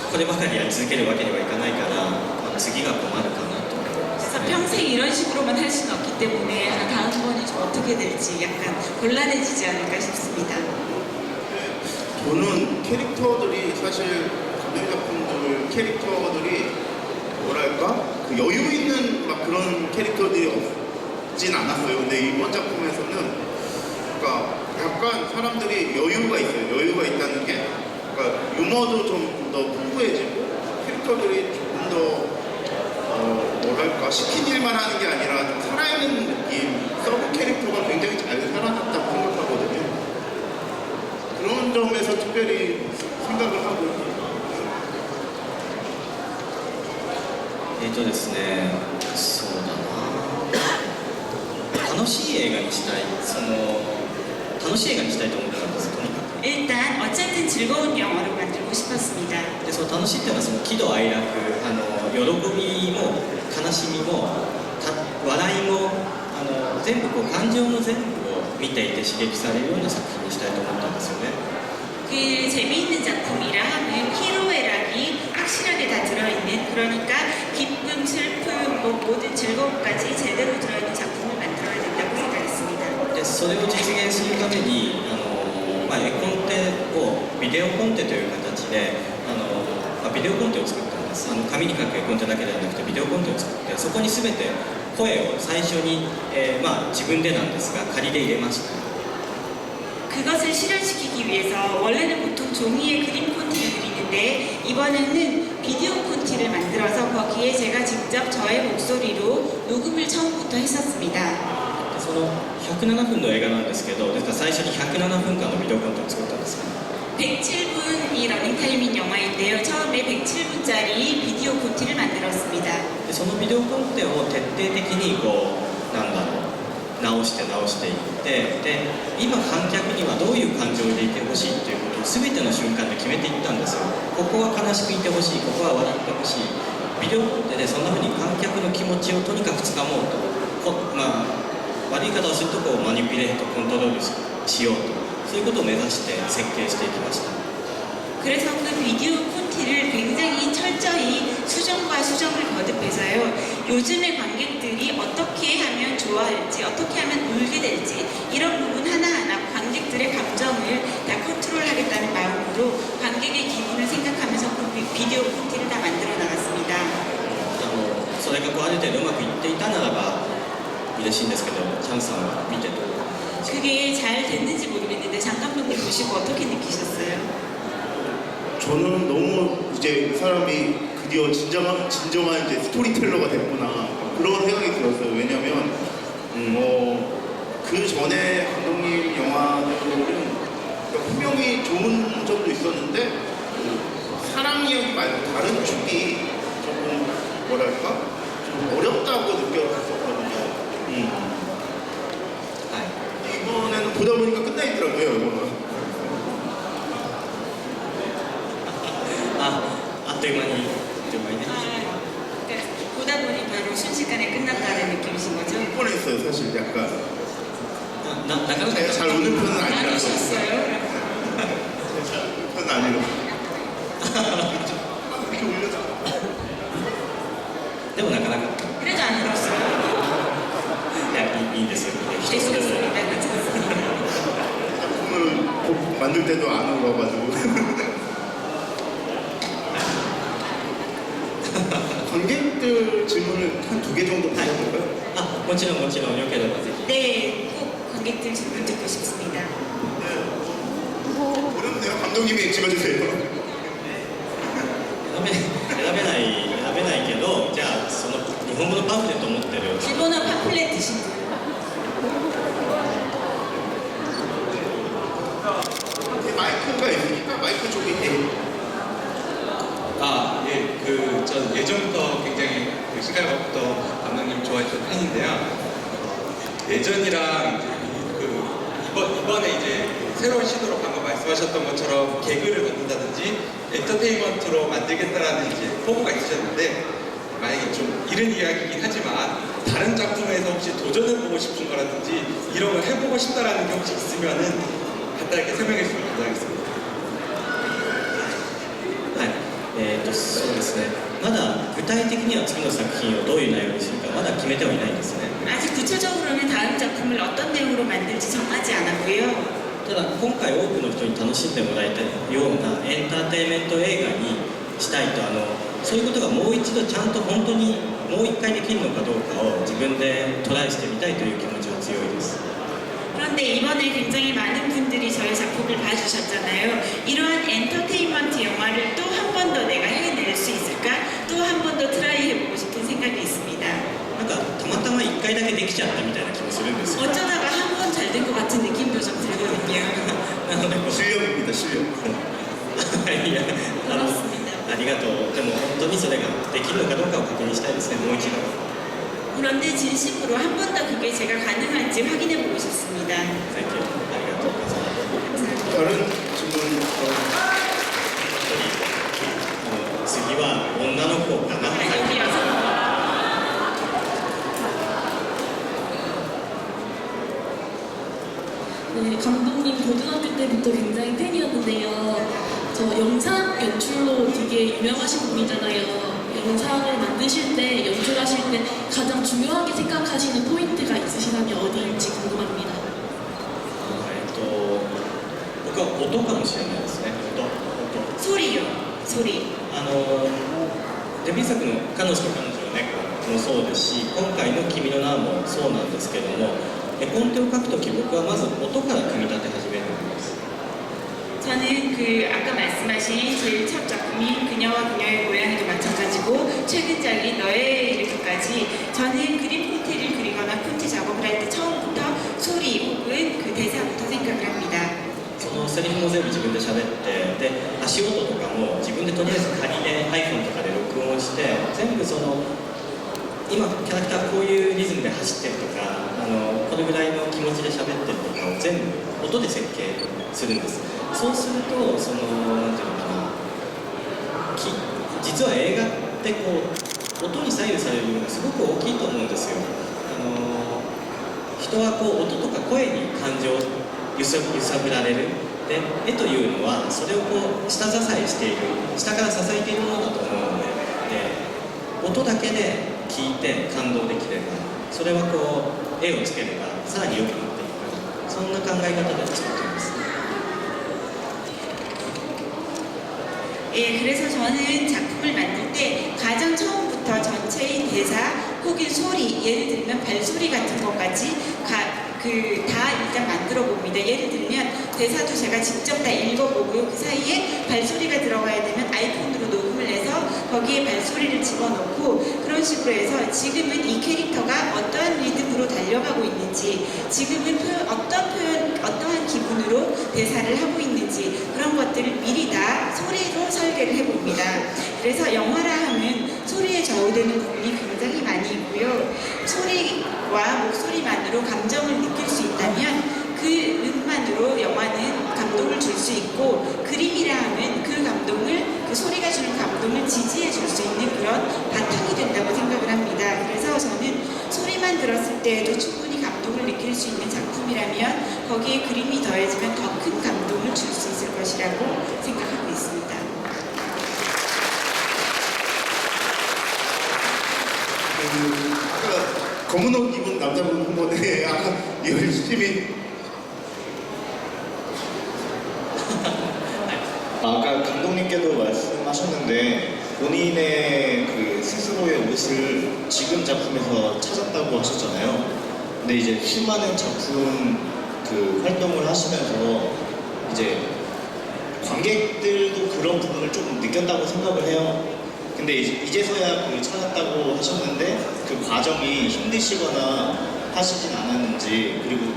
こればかりやり続けるわけにはいかないから、次が困るかなと思います 그래서 평생 이런 식으로만 할 수는 없기 때문에 다음 번이 좀 어떻게 될지 약간 곤란해지지 않을까 싶습니다. 저는 캐릭터들이 사실 감독 작품들 캐릭터들이 뭐랄까 그 여유 있는 막 그런 캐릭터들이 없진 않았어요. 근데 이번 작품에서는 그러니까 약간 사람들이 여유가 있어요. 여유가 있다는 게 그러니까 유머도 좀 더 풍부해지고 캐릭터들이 조금 더 뭐랄까 시킨 일만 하는 게 아니라 살아있는 느낌. 서브 캐릭터가 굉장히 잘 살아났다고 생각하거든요. 그런 점에서 특별히 생각을 하고 ですね、そうだな楽しい映画にしたい楽しい映画にしたいと思ったんですとにかく 일단 어쨌든 즐거운 영화로 만들고 싶었습니다. でその楽しいっていうのは喜怒哀楽喜びも悲しみも笑いも全部感情の全部を見ていて刺激されるような作品にしたいと思ったんですよね 그 재미있는 작품이라 하면 희로애락이 확실하게 다 들어있는 그러니까 기쁨, 슬픔, 모든 즐거움까지 제대로 들어있는 작품을 만들어야 된다고 생각했습니다. でそれを実現するために絵コンテをビデオコンテという形でビデオコンテを作ったんです紙に書く絵コンテだけではなくてビデオコンテを作ってそこに全て声を最初に、自分でなんですが仮で入れました 그것을 실현시키기 위해서 원래는 보통 종이에 그림 콘티를 그리는데 이번에는 비디오 콘티를 만들어서 거기에 제가 직접 저의 목소리로 녹음을 처음부터 했었습니다. その107分の映画なんですけどですから最初に107分間のビデオコンテを作ったんです 107분이 러닝타임인 영화인데요. 처음에 107분짜리 비디오 콘티를 만들었습니다. でそのビデオコンテを徹底的に直していってで今観客にはどういう感情でいてほしいっていうことを全ての瞬間で決めていったんですよここは悲しくいてほしいここは笑ってほしいビデオコンテでそんな風に観客の気持ちをとにかくつかもうと悪い言い方をするとマニピュレートコントロールしようとそういうことを目指して設計していきました 그래서 그 비디오 콘티를 굉장히 철저히 수정과 수정을 거듭해서요. 요즘의 관객들이 어떻게 하면 좋아할지, 어떻게 하면 울게 될지 이런 부분 하나하나 관객들의 감정을 다 컨트롤하겠다는 마음으로 관객의 기분을 생각하면서 그 비디오 콘티를 다 만들어 나갔습니다. それがある程度うまくいっていたならば嬉しいんですけどチャンさんは見てどう 그게 잘 됐는지 모르겠는데 장감독님 보시고 어떻게 느끼셨어요? 저는 너무 이제 이 사람이 드디어 진정한 이제 스토리텔러가 됐구나 그런 생각이 들었어요. 왜냐면 그 전에 감독님 영화들은 분명히 좋은 점도 있었는데 사랑 이야기 말고 다른 축이 조금 뭐랄까 좀 어렵다고 느꼈었거든요. はい 이번에는 보다 보니까 끝나 있더라고요. 영화가. あっという間にね 그러니까 보다 보니 바로 순식간에 끝났다는 느낌이신 거죠? 뻔했어요 사실 약간. なかなか 제가 잘 우는 편은 아니라서. 나누셨어요? 편은 아니라서. 이렇게 울려서. でもなかなか 그래도 안 울었어요? いやいいんですよ人それぞれ 괜찮습니다. 괜찮습니다. 작품을 만들 때도 안 울어가지고. 관객들 질문을 한 2개 정도 받아볼까요? あもちろんもちろんよければぜひ 네, 꼭 관객들 질문 듣고 싶습니다. 어렵네요. 감독님이 찍어주세요. 選べないけどじゃあその日本語のパンフレットを持ってる 일본어 팜플렛 드신 분. 마이크가 있으니까 마이크 쪽에 전 예전부터 굉장히 시간부터 감독님 좋아했던 팬인데요. 예전이랑 이번에 이제 새로운 시도로 방금 말씀하셨던 것처럼 개그를 갖는다든지 엔터테인먼트로 만들겠다라는 이제 포부가 있으셨는데 만약에 좀 이른 이야기이긴 하지만 다른 작품에서 혹시 도전해보고 싶은 거라든지 이런 걸 해보고 싶다라는 게 혹시 있으면은 간단하게 설명해 주시면 감사하겠습니다. そうですねまだ具体的には次の作品をどういう内容にするかまだ決めてはいないんですね 아직 구체적으로는 다음 작품을 어떤 내용으로 만들지 정하지 않았고요. ただ今回多くの人に楽しんでもらいたいようなエンターテインメント映画にしたいとそういうことがもう一度ちゃんと本当にもう一回できるのかどうかを自分でトライしてみたいという気持ちは強いです 그런데 이번에 굉장히 많은 분들이 저희 작품을 봐주셨잖아요. 이러한 엔터테인먼트 영화를 또 한 번 더 내가 해낼 수 있을까? 또 한 번 더 트라이 해보고 싶은 생각이 있습니다. なんかたまたま1回だけできちゃったみたいな気もするんですよ 어쩌다가 한 번 잘 된 것 같은 느낌도 좀 들거든요. なのでこう 실력입니다. 실력. いや그렇습니다. ありがとうでも本当にそれができるのかどうかを確認したいですねもう一度 그런데 진심으로 한 번 더 그게 제가 가능한지 확인해 보고 싶습니다. ありがとうございます 다른 질문. 次は女の子かな 아, 여기 여성 네, 감독님 고등학교 때부터 굉장히 팬이었는데요. 저 영상 연출로 되게 유명하신 분이잖아요. 영상을 만드실 때, 연출하실 때 가장 중요하게 생각하시는 포인트가 있으시다면 어디인지 궁금합니다. 僕は音かもしれないですね音 소리요. 소리. デビュー作の「彼女と彼女の猫」もそうですし今回の「君の名」もそうなんですけども絵コンテを描くとき僕はまず音から組み立て始めるんです 저는 아까 말씀하신 제일 첫 작품인 그녀와 그녀의 고양이도 마찬가지고 최근작인 너의 이름까지 저는 그림 폰트를 그리거나 폰트 작업을 할 때 처음부터 소리 혹은 그 대사부터 생각을 합니다. そのセリフも全部自分で喋ってで足音とかも自分でとりあえず仮で iPhone とかで録音して全部今キャラクターこういうリズムで走ってるとかこれぐらいの気持ちで喋ってるとかを全部音で設計するんですそうするとなんていうのかな実は映画って音に左右される部分がすごく大きいと思うんですよ人は音とか声に感情を揺さぶられるで絵というのはそれを下支えしている下から支えているものだと思うので音だけで聞いて感動できればそれは絵をつければさらに良くなっていくそんな考え方で作っています 예, 그래서 저는 작품을 만들 때 가장 처음부터 전체의 대사 혹은 소리, 예를 들면 발소리 같은 것까지 다 일단 만들어 봅니다. 예를 들면 대사도 제가 직접 다 읽어보고요. 그 사이에 발소리가 들어가야 되면 아이폰으로 녹음을 해서 거기에 발소리를 집어넣고 그런 식으로 해서 지금은 이 캐릭터가 어떠한 리듬으로 달려가고 있는지, 지금은 어떠한 기분으로 대사를 하고 있는지 그런 것들을 미리 다 소리로 설계를 해봅니다. 그래서 영화라 하면 소리에 좌우되는 부분이 굉장히 많이 있고요. 소리와 목소리만으로 감정을 느낄 수 있다면 그 음만으로 영화는 감동을 줄 수 있고, 그림이라 하면 그 감동을, 그 소리가 주는 감동을 지지해 줄 수 있는 그런 바탕이 된다고 생각을 합니다. 그래서 저는 소리만 들었을 때에도 충분히 감동을 느낄 수 있는 작품이라면 거기에 그림이 더해지면 더 큰 감동을 줄 수 있을 것이라고 생각하고 있습니다. 아까 검은 옷 입은 남자분 한 번에 아까 열심히 아까 감독님께도 말씀하셨는데 본인의 그 스스로의 옷을 지금 작품에서 찾았다고 하셨잖아요. 근데 이제 수많은 작품 그 활동을 하시면서 이제 관객들도 그런 부분을 조금 느꼈다고 생각을 해요. 근데 이제서야 그 찾았다고 하셨는데 그 과정이 힘드시거나 하시진 않았는지, 그리고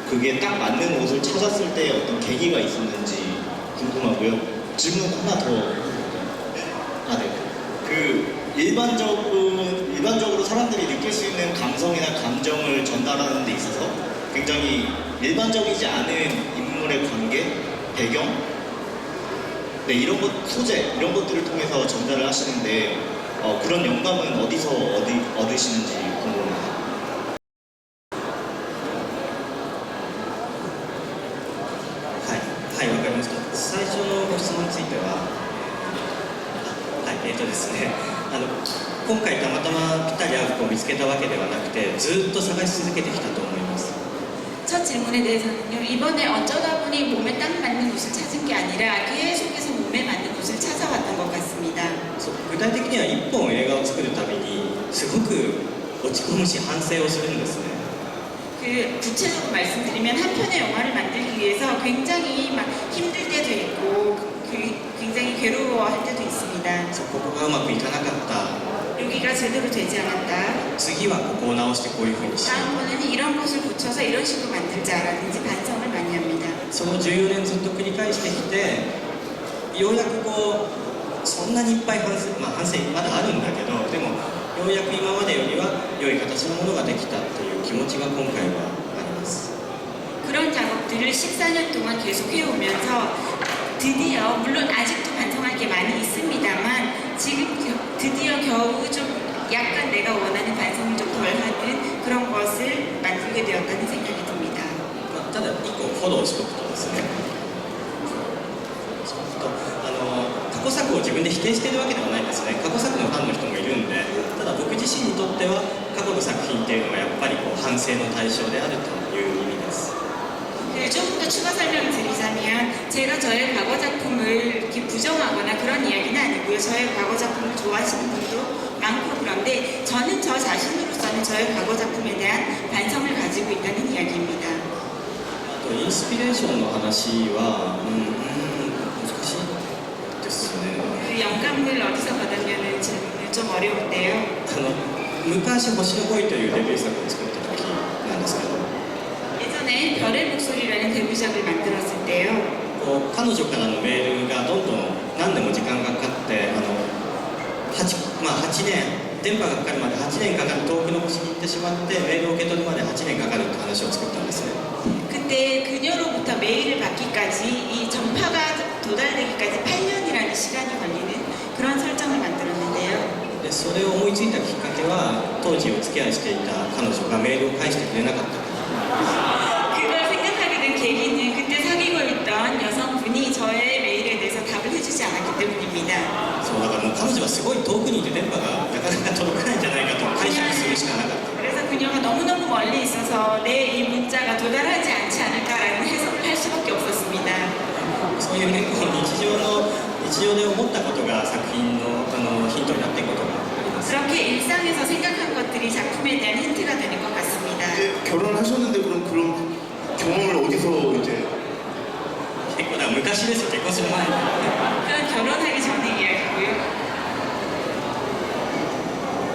그게 딱 맞는 옷을 찾았을 때 어떤 계기가 있었는지 궁금하고요. 질문 하나 더. 네. 그 일반적으로 사람들이 느낄 수 있는 감성이나 감정을 전달하는 데 있어서 굉장히 일반적이지 않은 인물의 관계, 배경, 네, 이런 것, 소재, 이런 것들을 통해서 전달을 하시는데 그런 영감은 어디서 얻으시는지 궁금합니다. はい、はい、わかりました。最初のご質問については、ですね、今回たまたまぴったり合う服を見つけたわけではなくて、ずっと探し続けてきたと思います。 첫 질문에 대해서는요, 이번에 어쩌다 보니 몸에 딱 맞는 옷을 찾은 게 아니라 계속해서 몸에 맞는 옷을 찾아왔던 것 같습니다. 具体的には1本映画を作るたびにすごく落ち込むし反省をするんですね。 그 구체적으로 말씀드리면 한 편의 영화를 만들기 위해서 굉장히 막 힘들 때도 있고 굉장히 괴로워할 때도 있습니다. ここがうまくいかなかった。 여기가 제대로 되지 않았다. 次はここを直してこういうふうにしよう。 다음번에는 이런 것을 붙여서 이런 식으로 만들자라든지 반성을 많이 합니다. その14年ずっと繰り返してきて、ようやくこうそんなにいっぱい反省まだあるんだけど、でもようやく今までよりは良い形のものができたという気持ちが今回はあります。 그런 작업들을 14년 동안 계속 해오면서 드디어, 물론 아직도 반성할 게 많이 있습니다만 지금 드디어 겨우 좀 약간 내가 원하는 반성을 좀 덜하는 그런 것을 만들게 되었다는 생각이 듭니다. ただ1個フォローしておくとですね、過去作を自分で否定しているわけではないんですね。過去作のファンの人もいるんで、ただ僕自身にとっては過去の作品っていうのはやっぱりこう反省の対象であるという意味です。 조금 더 추가 설명을 드리자면 제가 저의 과거 작품을 이렇게 부정하거나 그런 이야기는 아니고요. 저의 과거 작품을 좋아하시는 분도 많고 그런데 저는 저 자신으로서는 저의 과거 작품에 대한 반성을 가지고 있다는 이야기입니다. あとインスピレーションの話は難しいですね。 그 영감을 어디서 받았냐는 질문은 좀 어려운데요. 昔星の恋というデビュー作を作った時なんですけど、 예전에 별의 목소리라는 데뷔작을 만들었을 때요. 彼女からのメールがどんどん何年も時間がかかって、8年、電波がかかるまで8年かかる遠くの星に行ってしまってメールを受け取るまで8年かかるって話を作ったんですね。 그때 그녀로부터 메일을 받기까지 이 전파가 도달되기까지 8년이라는 시간이 걸리는 그런 설정을 만들었는데요. でそれを思いついたきっかけは当時お付き合いしていた彼女がメールを返してくれなかった。 그걸 생각하게 된 계기는 그때 사귀고 있던 여성분이 저의 메일에 대해서 답을 해주지 않았기 때문입니다. そうだからもう彼女はすごい遠くにいて電波がなかなか届かないんじゃないかと解釈するしかなかった。 그래서 그녀가 너무너무 멀리 있어서 내 이 문자가 도달하지 않지 않을까라는 해석을 할 수밖에 없었습니다. そういうね、日常で思ったことが作品のヒントになっていくことがあります。 그렇게 일상에서 생각한 것들이 작품에 대한 힌트가 되는 것 같습니다. 이제 결혼하셨는데 그런 경험을 어디서 이제 昔ですよ、結婚する前に。 그건 결혼하기 전의 이야기고요.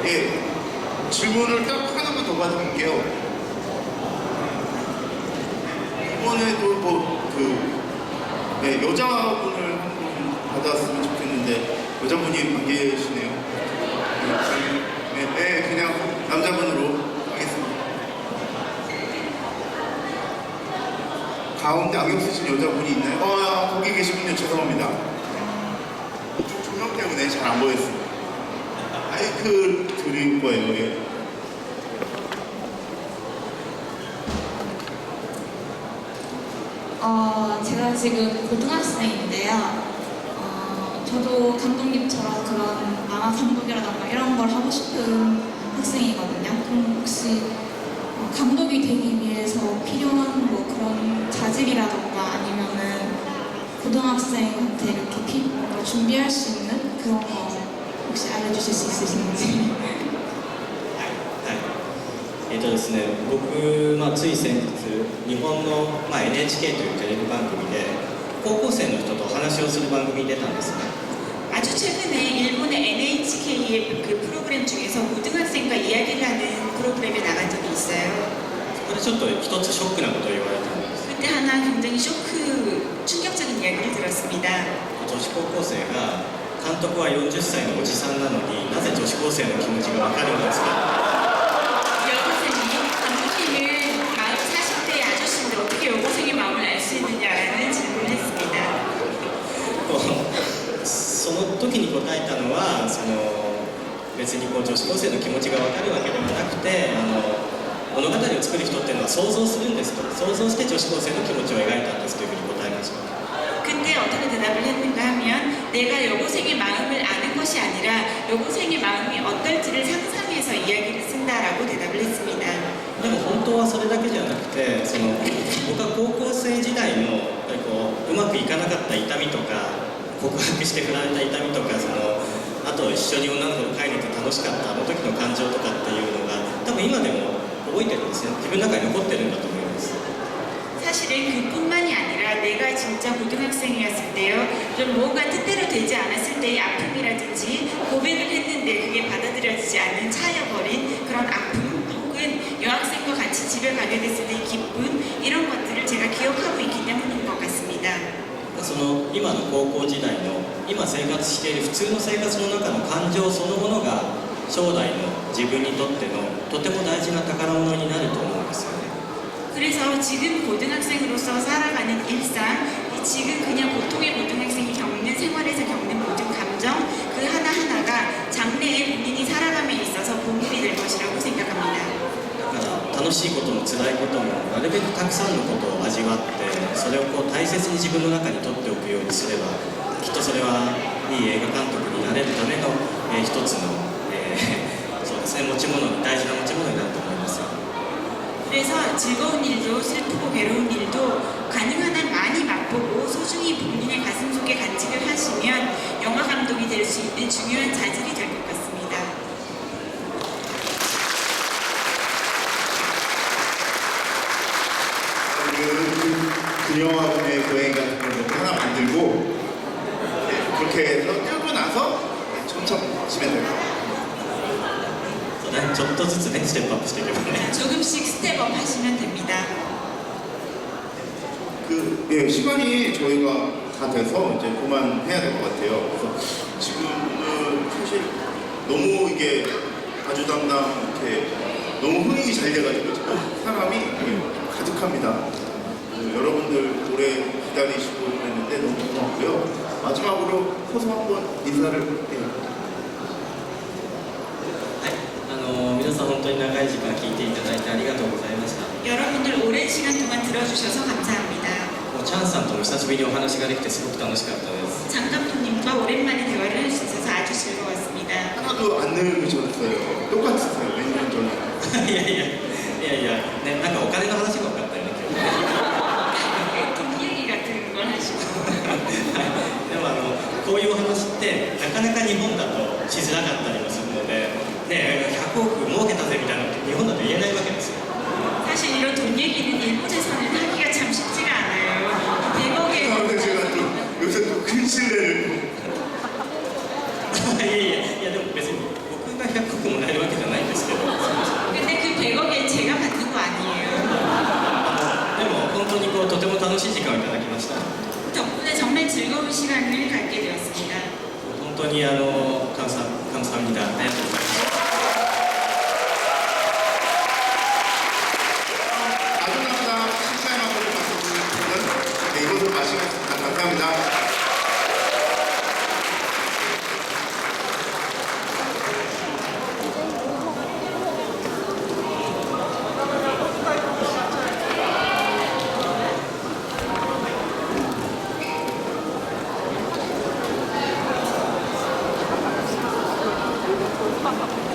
예, 질문을 딱 하나만 더 받을게요. 이번에도 네, 여자분을 한 분 받았으면 좋겠는데 여자분이 안 계시네요. 네, 그냥 남자분으로 하겠습니다. 가운데 안경 쓰신 여자분이 있나요? 거기 계시군요. 죄송합니다. 조명 때문에 잘 안 보였습니다. 마이크 드릴 거예요. 예. 제가 지금 고등학생인데요. 저도 감독님처럼 그런 만화 감독이라던가 이런 걸 하고 싶은 학생이거든요. 그럼 혹시 감독이 되기 위해서 필요한 뭐 그런 자질이라던가 아니면은 고등학생한테 이렇게 뭔가 준비할 수 있는 그런 거 혹시 알려주실 수 있으신지? ですね、僕、つい先日、日本の、NHK というテレビ番組で、高校生の人と話をする番組に出たんですね。 아주 최근에 일본의 NHK의 그 프로그램 중에서 고등학생과 이야기를 하는 프로그램에 나간 적이 있어요. これちょっと一つショックなことを言われたんです。 그때 하나 굉장히 충격적인 이야기를 들었습니다. 女子高校生が、監督は40歳のおじさんなのになぜ女子高生の気持ちが分かるんですか？ 여고생이 감독님은 마흔 40대의 아저씨인데 어떻게 여고생의 마음을 알 수 있느냐라는 질문을 했습니다. その時に答えたのは別に女子高生の気持ちが分かるわけではなくて物語を作る人っていうのは想像するんですと想像して女子高生の気持ちを描いたんですというふうに答えました。 그때 어떻게 대답을 했는가 하면 내가 여고생의 마음을 아는 것이 아니라 여고생의 마음이 어떨지를 상상해서 이야기를 쓴다라고 대답을 했습니다. でも本当はそれだけじゃなくて僕は高校生時代のやっぱりうまくいかなかった痛みとか告白して振られた痛みとかあと一緒に女の子と帰れて楽しかったあの時の感情とかっていうのが多分今でも覚えてるんですね。自分の中に残ってるんだと思います。 사실은 그뿐만이 아니라 내가 진짜 고등학생이었을 때요 좀 뭔가 뜻대로 되지 않았을 때의 아픔이라든지 고백을 했는데 그게 받아들여지지 않는 차여버린 그런 아픔 혹은 여학생과 같이 집에 가게 됐을 때의 기쁨 이런 것들을 제가 기억하고 있기 때문인 것 같습니다. 今の高校時代の今生活している普通の生活の中の感情そのものが将来の自分にとってのとても大事な宝物になると思うんですよね。 그래서 지금 고등학생으로서 살아가는 일상, 지금 그냥 보통의 고등학생이 겪는 생활에서 겪는 모든 감정 그 하나하나가 장래에 본인이 살아감에 있어서 보물이 될 것이라고 생각합니다. だから楽しいことも辛いこともなるべくたくさんのことを味わってそれを大切に自分の中に取っておくようにすればきっとそれはいい映画監督になれるための、一つの、そうですね、大事な持ち物になると思います。 그래서 즐거운 일도 슬프고 괴로운 일도 가능한 한 많이 맛보고 소중히 본인의 가슴 속에 간직을 하시면 영화 감독이 될 수 있는 중요한 자질이 될 것 같습니다. 그녀와의 고양이 같은 걸 하나 만들고 그렇게 해서 뜨고 나서 점점 치면 될 것 같아요. ちょっとずつねステップアップしていけばね 조금씩 스텝업 하시면 됩니다. 시간이 저희가 다 돼서 이제 그만해야 될 것 같아요. 그래서 지금은 사실 너무 이게 아주 담당 이렇게 너무 흥행이 잘 돼가지고 사람이 가득합니다. 여러분들 오래 기다리시고 했는데 너무 고맙고요. 마지막으로 서서 한번 인사를 해요. 皆さん本当に長い時間聞いていただいてありがとうございました。 여러분들 오랜 시간 동안 들어주셔서 감사합니다. チャンさんとも久しぶりにお話ができてすごく楽しかったです。 장 감독님과 오랜만에 대화를 할 수 있어서 아주 즐거웠습니다. 하나도 안 늙으셨어요. 똑같으세요. 몇 년 전에. いやいやね、なんかお金の話が多かったよね今日。 돈 얘기 같은 걸 하시고. でもこういうお話ってなかなか日本だとしづらかったりもするので、ね、100億儲けたぜみたいなのって日本だと言えないわけですよ。 사실 이런 돈 얘기는 일본에서는 하기가 참 쉽지가 않아요. 100억에 제가 좀 시간을 갖게 되었습니다. 本当に감사합니다. ありがとうございます。 아주당당 식사만으로 마시는 분은 네, 이것을 마시겠습니다. 감사합니다. Thank you.